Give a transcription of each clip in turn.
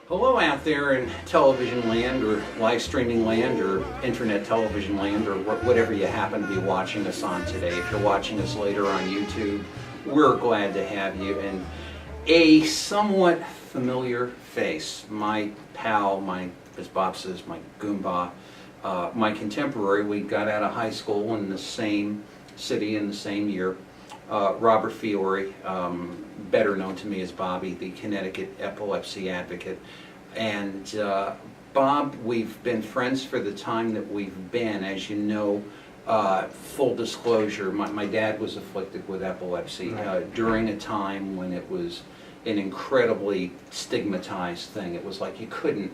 Hello out there in television land or live streaming land or internet television land or whatever you happen to be watching us on today. If you're watching us later on YouTube, we're glad to have you. And a somewhat familiar face, my pal, as Bob says, my Goomba, my contemporary. We got out of high school in the same city in the same year. Robert Fiore, better known to me as Bobby, the Connecticut Epilepsy Advocate. And Bob, we've been friends for the time that we've been. As you know, full disclosure, my dad was afflicted with epilepsy during a time when it was an incredibly stigmatized thing. It was like you couldn't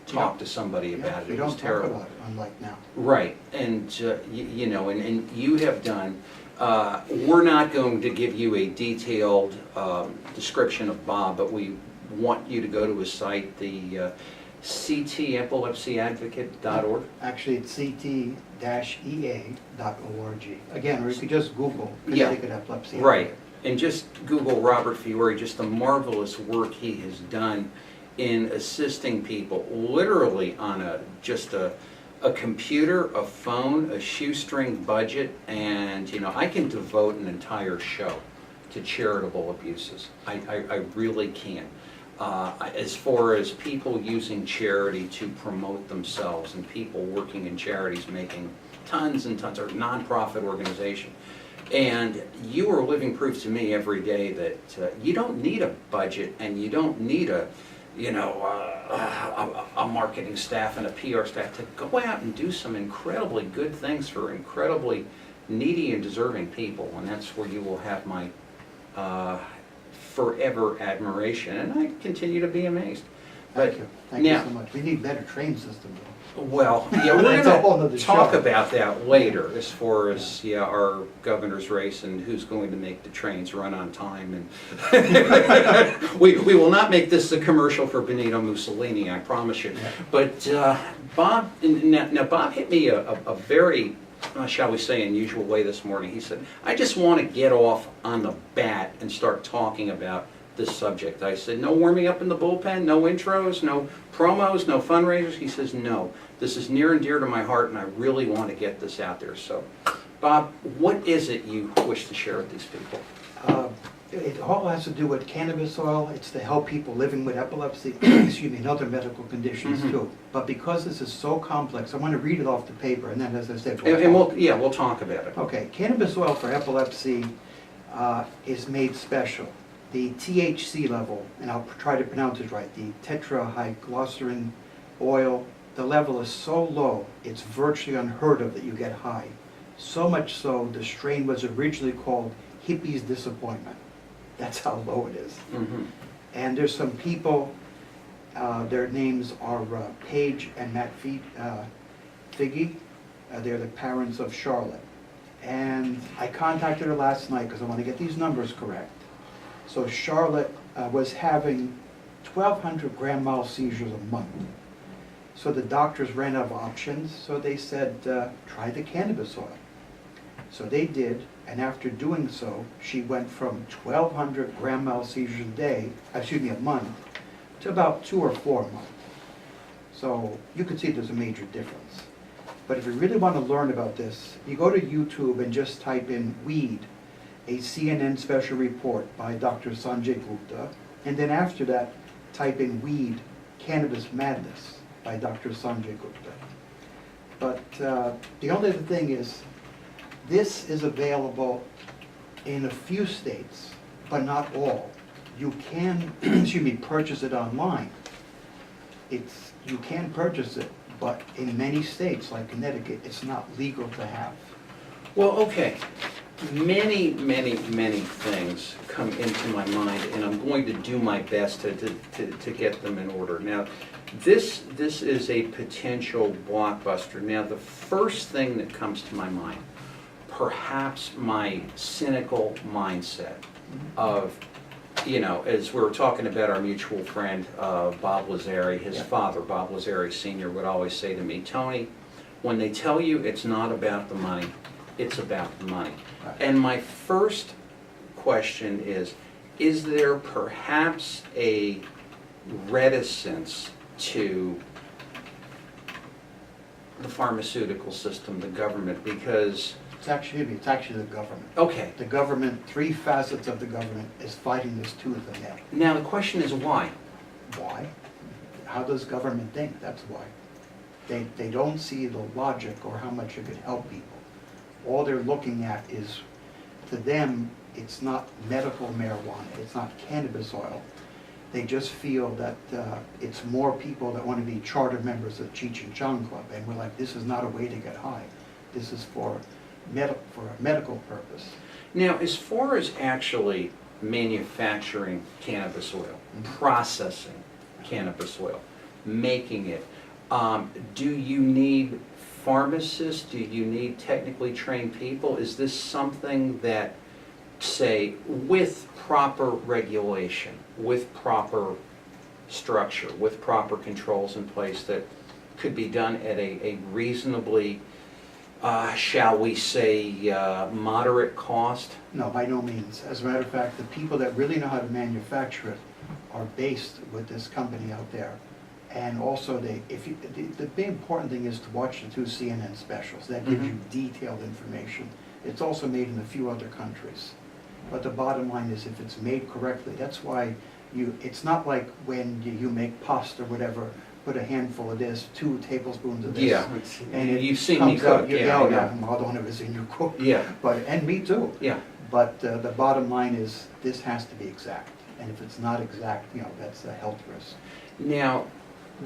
talk to somebody about it. We It don't was terrible. talk about it, unlike now. Right, and you know, and you have done. We're not going to give you a detailed description of Bob, but we want you to go to his site, the ctepilepsyadvocate.org. Actually, it's ct-ea.org. Again, or you could just Google Connecticut Epilepsy Advocate. Right, and just Google Robert Fiore, just the marvelous work he has done in assisting people literally on just a computer, a phone, a shoestring budget, and you know, I can devote an entire show to charitable abuses. I really can. As far as people using charity to promote themselves and people working in charities making tons and tons, or nonprofit organization. And you are living proof to me every day that you don't need a budget and you don't need a marketing staff and a PR staff to go out and do some incredibly good things for incredibly needy and deserving people, and that's where you will have my forever admiration, and I continue to be amazed. Thank you. Thank you so much. We need better train system, though. Well, yeah, we're That's a whole going nother to talk show. about that later as far as our governor's race and who's going to make the trains run on time. And we will not make this a commercial for Benito Mussolini, I promise you. Yeah. But Bob, now Bob hit me a very, shall we say, unusual way this morning. He said, I just want to get off on the bat and start talking about this subject. I said, no warming up in the bullpen, no intros, no promos, no fundraisers. He says, no, this is near and dear to my heart and I really want to get this out there. So, Bob, what is it you wish to share with these people? It all has to do with cannabis oil. It's to help people living with epilepsy, excuse me, and other medical conditions too. But because this is so complex, I want to read it off the paper, and then, as I said, we'll talk about it. Okay, cannabis oil for epilepsy is made special. The THC level, and I'll try to pronounce it right, the tetrahydrocannabinol oil, the level is so low, it's virtually unheard of that you get high. So much so, the strain was originally called Hippie's Disappointment. That's how low it is. And there's some people, their names are Paige and Matt Figge. They're the parents of Charlotte. And I contacted her last night because I want to get these numbers correct. So Charlotte was having 1,200 grand mal seizures a month. So the doctors ran out of options, so they said, try the cannabis oil. So they did, and after doing so, she went from 1,200 grand mal seizures a month, to about 2 or 4 a month. So you can see there's a major difference. But if you really want to learn about this, you go to YouTube and just type in weed, a CNN special report by Dr. Sanjay Gupta, and then after that, type in weed, cannabis madness by Dr. Sanjay Gupta. But the only other thing is, this is available in a few states, but not all. You can, purchase it online. You can purchase it, but in many states, like Connecticut, it's not legal to have. Well, okay. Many things come into my mind, and I'm going to do my best to get them in order. Now, this is a potential blockbuster. Now, the first thing that comes to my mind, perhaps my cynical mindset of, as we were talking about our mutual friend, Bob Lazari, his father, Bob Lazari Sr., would always say to me, Tony, when they tell you it's not about the money, it's about the money. Right. And my first question is there perhaps a reticence to the pharmaceutical system, the government, because, It's actually the government. okay, The government, three facets of the government is fighting this tooth and nail. now the question is why? Why? How does government think? That's why. They don't see the logic or how much it could help people. All they're looking at is, to them, it's not medical marijuana, it's not cannabis oil. They just feel that it's more people that want to be charter members of Cheech and Chong Club, and we're like, this is not a way to get high. This is for a medical purpose. Now, as far as actually manufacturing cannabis oil, processing cannabis oil, making it, do you need pharmacists? Do you need technically trained people? Is this something that, say, with proper regulation, with proper structure, with proper controls in place, that could be done at a reasonably, shall we say, moderate cost? No, by no means. As a matter of fact, the people that really know how to manufacture it are based with this company out there. And also, the big important thing is to watch the two CNN specials. That gives you detailed information. It's also made in a few other countries. But the bottom line is, if it's made correctly, that's why it's not like when you make pasta or whatever, put a handful of this, 2 tablespoons of this. Yeah, and it you've seen me comes out, cook, you yeah. know, although one of us in your cook. Yeah, And me too. yeah. But the bottom line is, this has to be exact. And if it's not exact, that's a health risk. Now,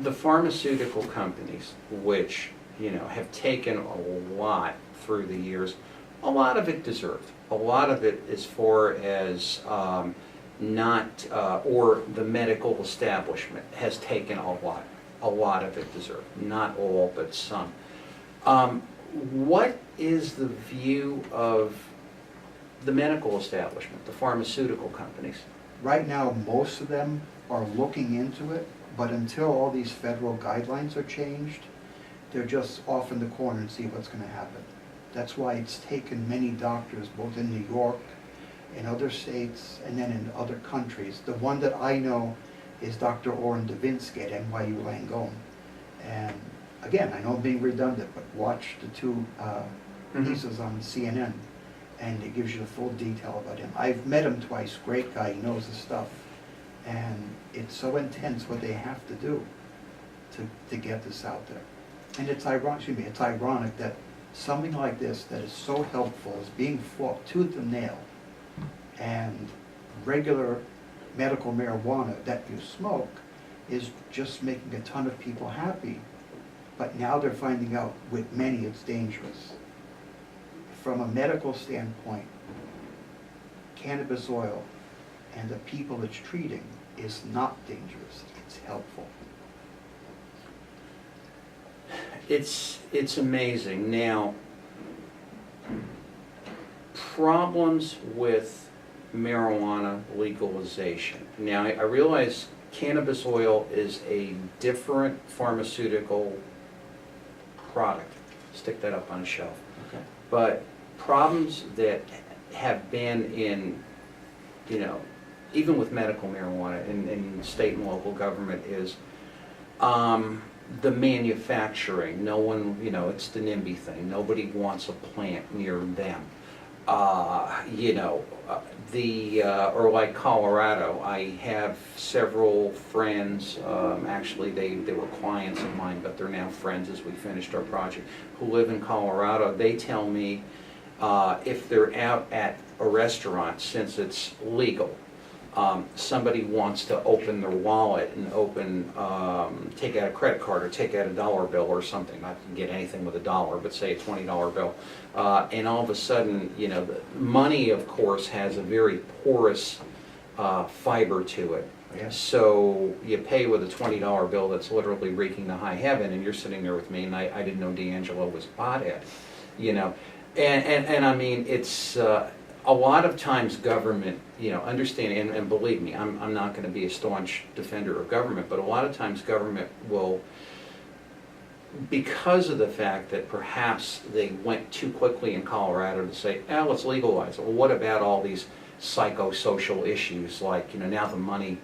the pharmaceutical companies, which, have taken a lot through the years, a lot of it deserved. A lot of it as far as or the medical establishment has taken a lot. A lot of it deserved. Not all, but some. What is the view of the medical establishment, the pharmaceutical companies? Right now, most of them are looking into it, but until all these federal guidelines are changed, they're just off in the corner and see what's going to happen. That's why it's taken many doctors, both in New York, in other states, and then in other countries. The one that I know is Dr. Orrin Devinsky at NYU Langone. And again, I know I'm being redundant, but watch the 2 pieces on CNN, and it gives you the full detail about him. I've met him twice, great guy, he knows his stuff. And it's so intense what they have to do to get this out there. And it's ironic that something like this that is so helpful is being fought tooth and nail, and regular medical marijuana that you smoke is just making a ton of people happy. But now they're finding out with many it's dangerous. From a medical standpoint, cannabis oil and the people it's treating is not dangerous, it's helpful. It's amazing. Now, problems with marijuana legalization. Now, I realize cannabis oil is a different pharmaceutical product. Stick that up on a shelf. Okay. But problems that have been in, even with medical marijuana in state and local government is the manufacturing. No one, it's the NIMBY thing. Nobody wants a plant near them. Or like Colorado, I have several friends, actually they were clients of mine, but they're now friends as we finished our project, who live in Colorado. They tell me if they're out at a restaurant, since it's legal, somebody wants to open their wallet and take out a credit card or take out a dollar bill or something. Not to get anything with a dollar, but say a $20 bill. And all of a sudden, the money, of course, has a very porous fiber to it. Yes. So you pay with a $20 bill that's literally reeking to high heaven, and you're sitting there with me, and I didn't know D'Angelo was a pothead, And I mean, it's a lot of times government, understand, and believe me, I'm not going to be a staunch defender of government, but a lot of times government will, because of the fact that perhaps they went too quickly in Colorado to say, let's legalize it. Well, what about all these psychosocial issues, like, now the money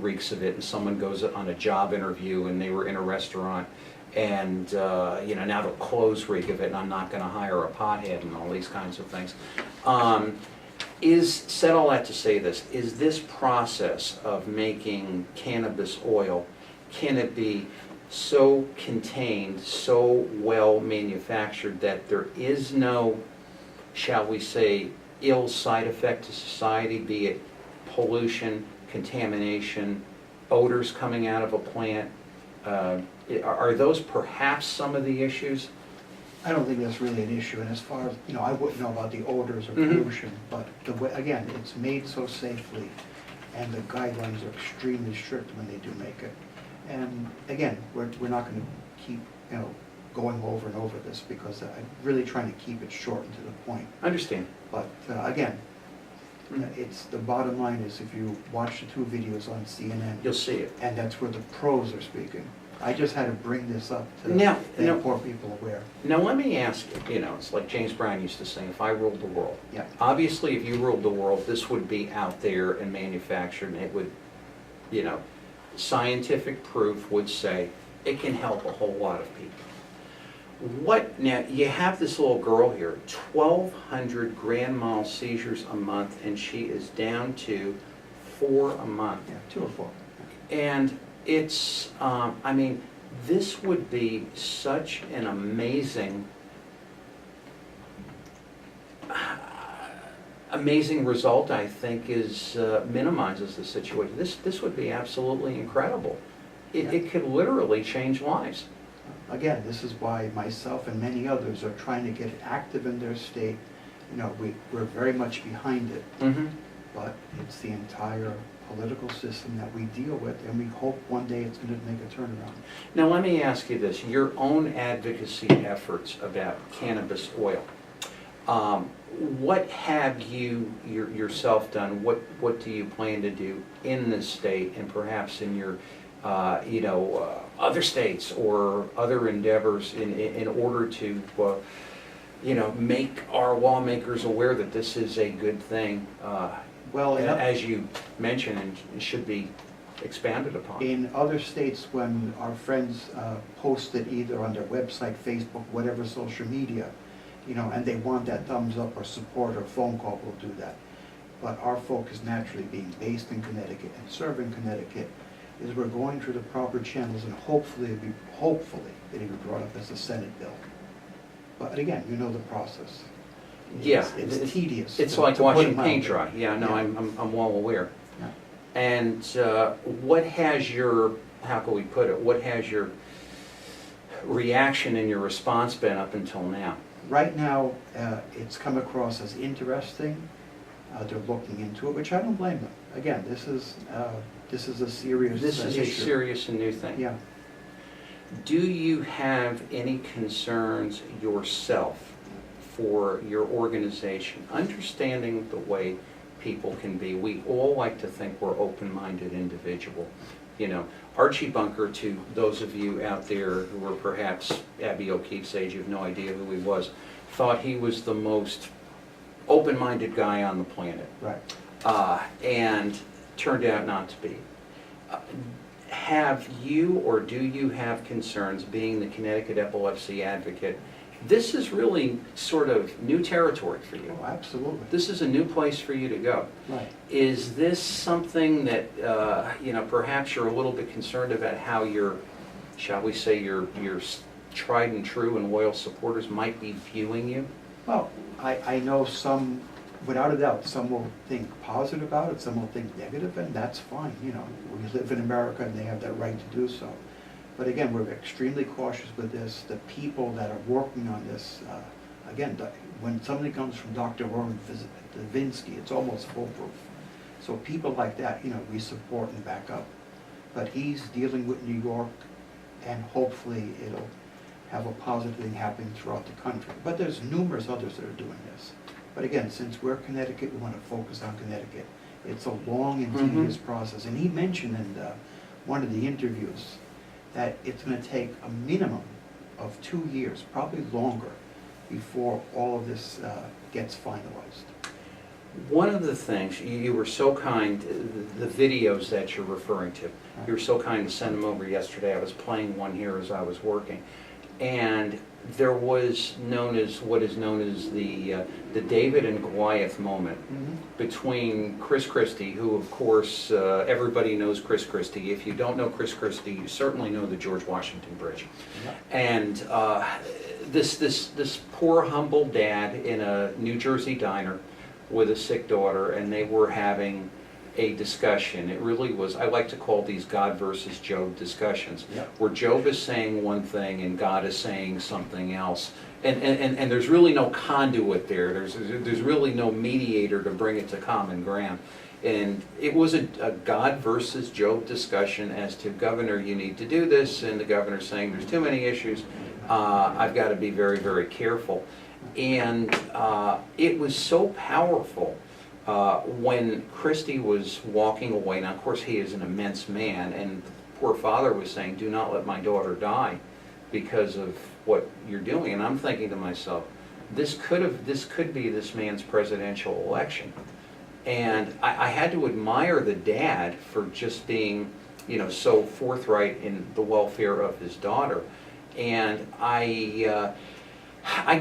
reeks of it, and someone goes on a job interview and they were in a restaurant, and now the clothes reek of it, and I'm not going to hire a pothead and all these kinds of things. Said all that to say this, is this process of making cannabis oil, can it be so contained, so well manufactured that there is no, shall we say, ill side effect to society, be it pollution, contamination, odors coming out of a plant? Are those perhaps some of the issues? I don't think that's really an issue, and as far as, I wouldn't know about the odors or Mhm. pollution, but the way, again, it's made so safely, and the guidelines are extremely strict when they do make it. And again, we're not gonna keep, going over and over this, because I'm really trying to keep it short and to the point. Understand. But again, it's, the bottom line is, if you watch the 2 videos on CNN, You'll see it. and that's where the pros are speaking. I just had to bring this up to Now- make poor people aware. Now let me ask you, it's like James Brown used to say, if I ruled the world. Yeah. Obviously, if you ruled the world, this would be out there and manufactured, and it would, scientific proof would say it can help a whole lot of people. Now, you have this little girl here, 1,200 grand mal seizures a month, and she is down to 4 a month. Yeah, 2 or 4. And it's, this would be such an amazing result, I think, minimizes the situation. This would be absolutely incredible. It could literally change lives. Again, this is why myself and many others are trying to get it active in their state. We're very much behind it, Mm-hmm. but it's the entire political system that we deal with, and we hope one day it's going to make a turnaround. Now let me ask you this, your own advocacy efforts about cannabis oil, what have you yourself done? What do you plan to do in this state and perhaps in your other states or other endeavors in order to make our lawmakers aware that this is a good thing? Well, As you mentioned, and should be expanded upon. in other states, when our friends post it either on their website, Facebook, whatever social media, and they want that thumbs up or support or phone call, we'll do that. But our focus, naturally being based in Connecticut and serving Connecticut, is we're going through the proper channels, and hopefully it'll be brought up as a Senate bill. But again, the process. Yeah, It's tedious. It's to like put watching it paint mildly. dry. Yeah, no, Yeah. I'm well aware. Yeah. And what has your, how can we put it, what has your reaction and your response been up until now? Right now, it's come across as interesting. They're looking into it, which I don't blame them. Again, this is a serious This is a issue. serious and new thing. Yeah. Do you have any concerns yourself for your organization? Understanding the way people can be, we all like to think we're open-minded individual. Archie Bunker, to those of you out there who were perhaps Abby O'Keefe's age, you have no idea who he was, thought he was the most open-minded guy on the planet. Right. And turned out not to be. Have you or do you have concerns, being the Connecticut Epilepsy Advocate? This is really sort of new territory for you. Oh, absolutely. This is a new place for you to go. Right. Is this something that, perhaps you're a little bit concerned about how your, shall we say, your tried and true and loyal supporters might be viewing you? Well, I know some, without a doubt, some will think positive about it, some will think negative, and that's fine. We live in America and they have that right to do so. But again, we're extremely cautious with this. The people that are working on this, again, when somebody comes from Dr. Warren Davinsky, it's almost foolproof. So people like that, we support and back up. But he's dealing with New York, and hopefully it'll have a positive thing happening throughout the country. But there's numerous others that are doing this. But again, since we're Connecticut, we want to focus on Connecticut. It's a long and tedious process. And he mentioned in one of the interviews that it's going to take a minimum of 2 years, probably longer, before all of this gets finalized. One of the things, you were so kind, the videos that you're referring to, you were so kind to send them over yesterday. I was playing one here as I was working. And there was what is known as the David and Goliath moment between Chris Christie, who of course everybody knows Chris Christie. If you don't know Chris Christie, you certainly know the George Washington Bridge. And this poor humble dad in a New Jersey diner with a sick daughter, and they were having a discussion. It really was, I like to call these God versus Job discussions, where Job is saying one thing and God is saying something else. And there's really no conduit there. There's really no mediator to bring it to common ground. And it was a God versus Job discussion as to, Governor, you need to do this, and the governor saying there's too many issues. I've got to be very, very careful. And it was so powerful when Christie was walking away. Now, of course, he is an immense man, and the poor father was saying, do not let my daughter die because of what you're doing. And I'm thinking to myself, this could be this man's presidential election. And I had to admire the dad for just being, so forthright in the welfare of his daughter. And I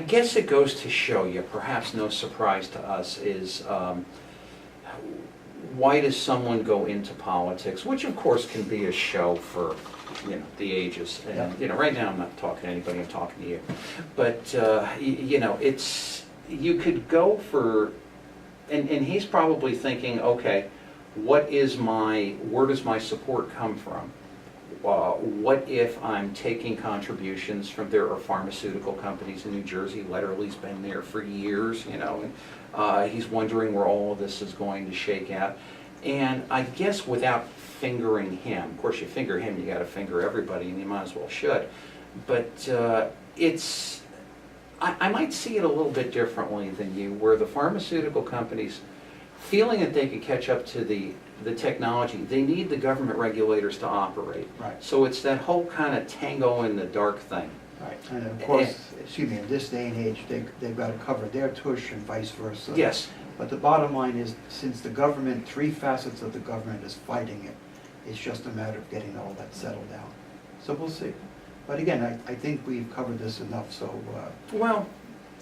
guess it goes to show you, perhaps no surprise to us, is why does someone go into politics, which of course can be a show for the ages. And right now I'm not talking to anybody, I'm talking to you. But it's, you could go for, and he's probably thinking, okay, where does my support come from? What if I'm taking contributions from, there are pharmaceutical companies in New Jersey, Letterly's been there for years, and he's wondering where all of this is going to shake out. And I guess without fingering him, of course you finger him, you got to finger everybody, and you might as well should. But I might see it a little bit differently than you, where the pharmaceutical companies, feeling that they could catch up to the technology, they need the government regulators to operate. Right. So it's that whole kind of tango in the dark thing. Right, and of course, in this day and age, they've got to cover their tush and vice versa. Yes. But the bottom line is, since the government, three facets of the government is fighting it, it's just a matter of getting all that settled down. So we'll see. But again, I think we've covered this enough, so... Well,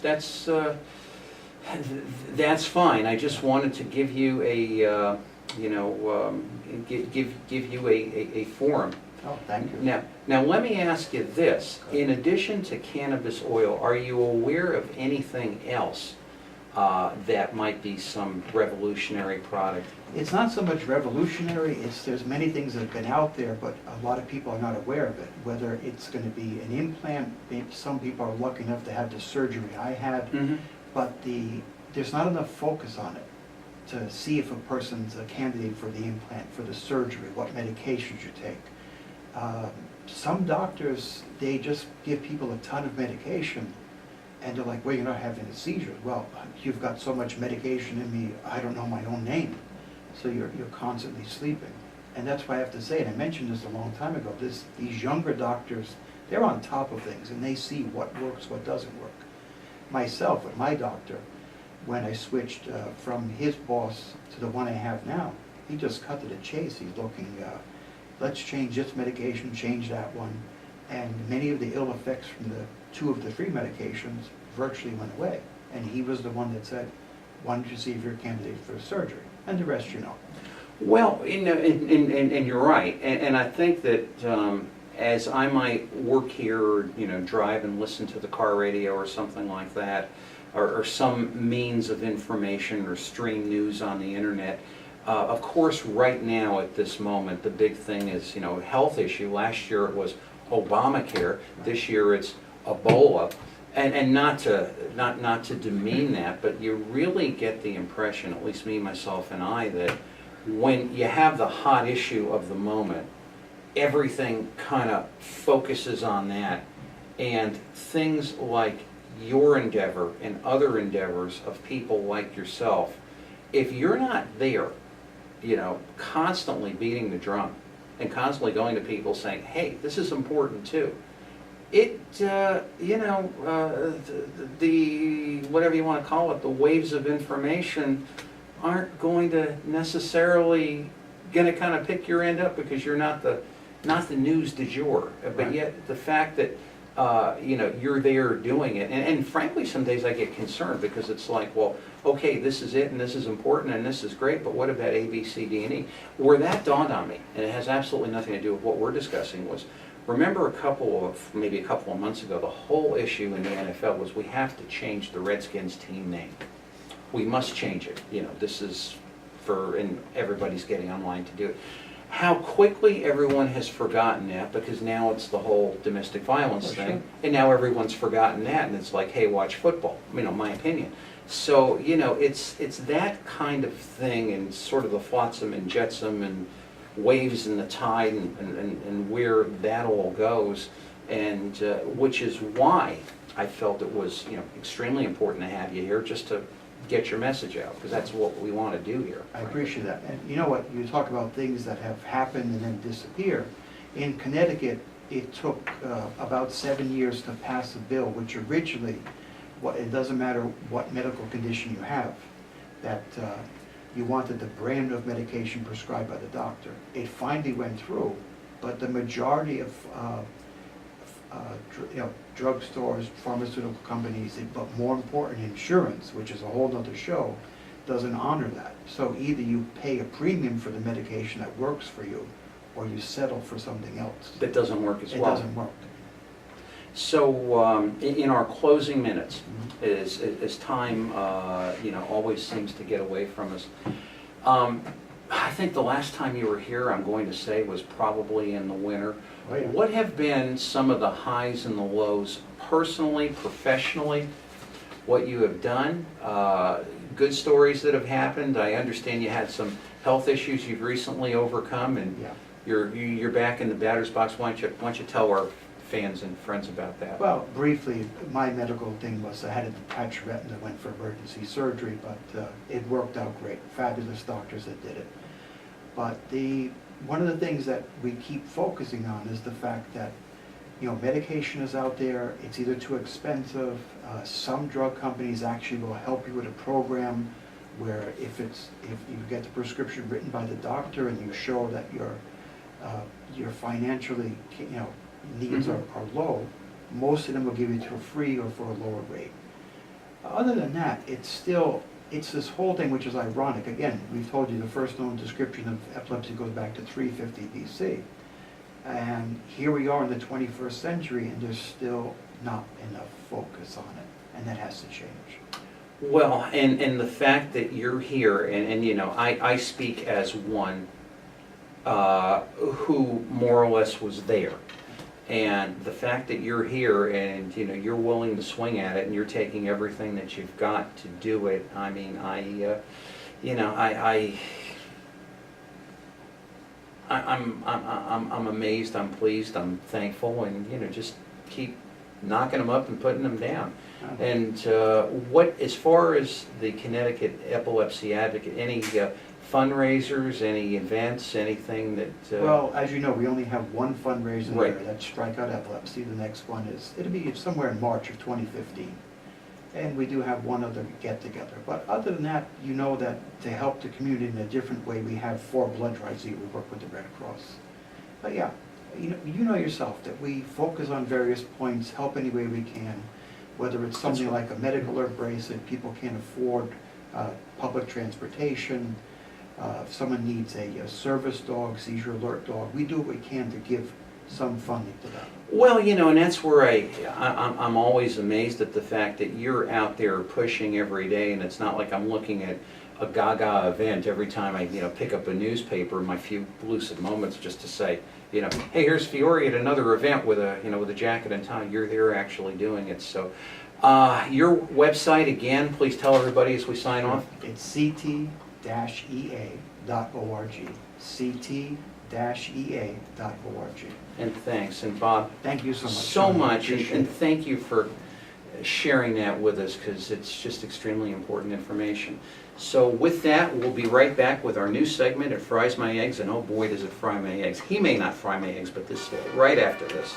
that's fine. I just wanted to give you a, give you a forum. Oh, thank you. Now let me ask you this. In addition to cannabis oil, are you aware of anything else that might be some revolutionary product? It's not so much revolutionary, there's many things that have been out there, but a lot of people are not aware of it. Whether it's going to be an implant, some people are lucky enough to have the surgery I had, but there's not enough focus on it to see if a person's a candidate for the implant, for the surgery, what medications you take. Some doctors, they just give people a ton of medication, and they're like, well, you're not having a seizure. Well, you've got so much medication in me, I don't know my own name. So you're constantly sleeping. And that's why I have to say, and I mentioned this a long time ago, these younger doctors, they're on top of things, and they see what works, what doesn't work. Myself, with my doctor, when I switched from his boss to the one I have now, he just cut to the chase. He's looking, let's change this medication, change that one. And many of the ill effects from the 2 of the 3 medications virtually went away. And he was the one that said, why don't you see if you're a candidate for surgery? And the rest you know. Well, and you're right. And I think that as I might work here, or, drive and listen to the car radio or something like that, or some means of information or stream news on the internet, of course, right now at this moment, the big thing is, health issue. Last year it was Obamacare. This year it's Ebola. And not to demean that, but you really get the impression, at least me, myself, and I, that when you have the hot issue of the moment, everything kind of focuses on that. And things like your endeavor and other endeavors of people like yourself, if you're not there, constantly beating the drum and constantly going to people saying, hey, this is important too. The whatever you want to call it, the waves of information aren't going to necessarily gonna kind of pick your end up because you're not the news du jour. But Right. yet the fact that you know, you're there doing it, and frankly, some days I get concerned because it's like, well, okay, this is it, and this is important, and this is great, but what about A, B, C, D, and E? Where that dawned on me, and it has absolutely nothing to do with what we're discussing, was remember maybe a couple of months ago, the whole issue in the NFL was we have to change the Redskins team name. We must change it. You know, this is and everybody's getting online to do it. How quickly everyone has forgotten that, because now it's the whole domestic violence For thing, sure. and now everyone's forgotten that, and it's like, hey, watch football, you know, my opinion. So, you know, it's that kind of thing, and sort of the flotsam and jetsam and waves in the tide, and where that all goes, and which is why I felt it was, you know, extremely important to have you here, just to get your message out, because that's what we want to do here. I appreciate that. And you know what, you talk about things that have happened and then disappear. In Connecticut, it took about 7 years to pass a bill, which originally, it doesn't matter what medical condition you have, that you wanted the brand of medication prescribed by the doctor. It finally went through, but the majority of drugstores, pharmaceutical companies, but more important, insurance, which is a whole nother show, doesn't honor that. So either you pay a premium for the medication that works for you, or you settle for something else. That doesn't work as It well. doesn't work. So in our closing minutes, Mhm. as time you know, always seems to get away from us, I think the last time you were here, I'm going to say, was probably in the winter. Oh, yeah. What have been some of the highs and the lows, personally, professionally, what you have done, good stories that have happened? I understand you had some health issues you've recently overcome, and Yeah. you're back in the batter's box. Why don't you tell our fans and friends about that? Well, briefly, my medical thing was I had a detached retina, went for emergency surgery, but it worked out great. Fabulous doctors that did it. But one of the things that we keep focusing on is the fact that, you know, medication is out there, it's either too expensive. Some drug companies actually will help you with a program where if you get the prescription written by the doctor and you show that your financially, you know, needs are low, most of them will give you to a free or for a lower rate. Other than that, it's this whole thing which is ironic. Again, we've told you the first known description of epilepsy goes back to 350 BC. And here we are in the 21st century, and there's still not enough focus on it, and that has to change. Well, and the fact that you're here, and you know, I speak as one who more or less was there. And the fact that you're here and, you know, you're willing to swing at it and you're taking everything that you've got to do it, I mean, I'm amazed, I'm pleased, I'm thankful, and, you know, just keep knocking them up and putting them down. And as far as the Connecticut Epilepsy Advocate, any fundraisers, any events, anything that... Well, as you know, we only have one fundraiser Right. there, that's Strikeout Epilepsy. The next one it'll be somewhere in March of 2015. And we do have one other get-together. But other than that, you know that to help the community in a different way, we have 4 blood drives here. We work with the Red Cross. But yeah, you know yourself that we focus on various points, help any way we can, whether it's something like a medical alert bracelet, people can't afford public transportation, if someone needs a service dog, seizure alert dog, we do what we can to give some funding to that. Well, you know, and that's where I'm always amazed at the fact that you're out there pushing every day, and it's not like I'm looking at a gaga event every time I, you know, pick up a newspaper in my few lucid moments just to say, you know, hey, here's Fiore at another event with a jacket and tie. You're there actually doing it. So your website, again, please tell everybody as we sign off. It's ct-ea.org. ct-ea.org. And thanks. And Bob, Thank you so much. so Sean. I much, appreciate and it. thank you for sharing that with us, because it's just extremely important information. So with that, we'll be right back with our new segment, It Fries My Eggs, and oh boy, does it fry my eggs. He may not fry my eggs, but this will, right after this.